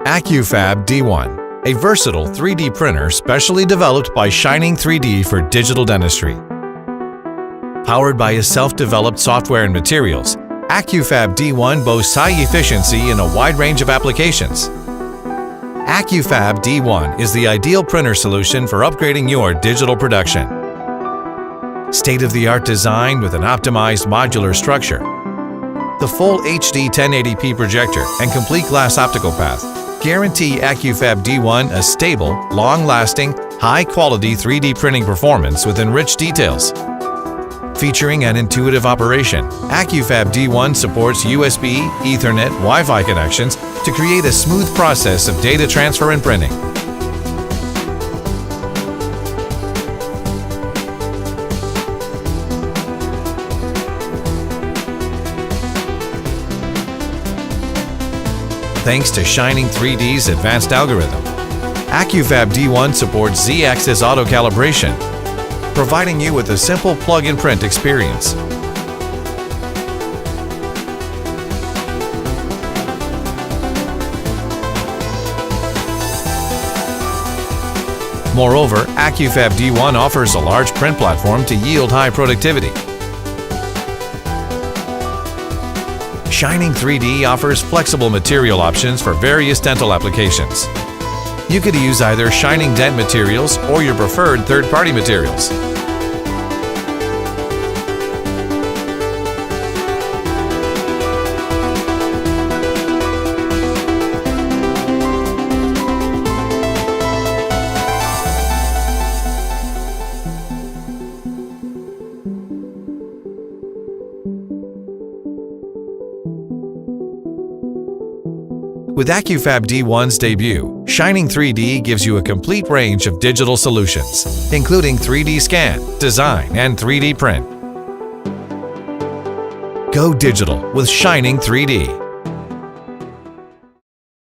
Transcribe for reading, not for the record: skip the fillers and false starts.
AccuFab-D1, a versatile 3D printer specially developed by SHINING3D for digital dentistry. Powered by a self-developed software and materials, AccuFab-D1 boasts high efficiency in a wide range of applications. AccuFab-D1 is the ideal printer solution for upgrading your digital production. State-of-the-art design with an optimized modular structure, the full HD 1080p projector and complete glass optical path guarantee AccuFab-D1 a stable, long-lasting, high-quality 3D printing performance with enriched details. Featuring an intuitive operation, AccuFab-D1 supports USB, Ethernet, Wi-Fi connections to create a smooth process of data transfer and printing. Thanks to SHINING3D's advanced algorithm, AccuFab-D1 supports Z-axis auto-calibration, providing you with a simple plug-and-print experience. Moreover, AccuFab-D1 offers a large print platform to yield high productivity. SHINING3D offers flexible material options for various dental applications. You could use either Shining Dent materials or your preferred third-party materials. With AccuFab-D1's debut, SHINING3D gives you a complete range of digital solutions, including 3D scan, design, and 3D print. Go digital with SHINING3D.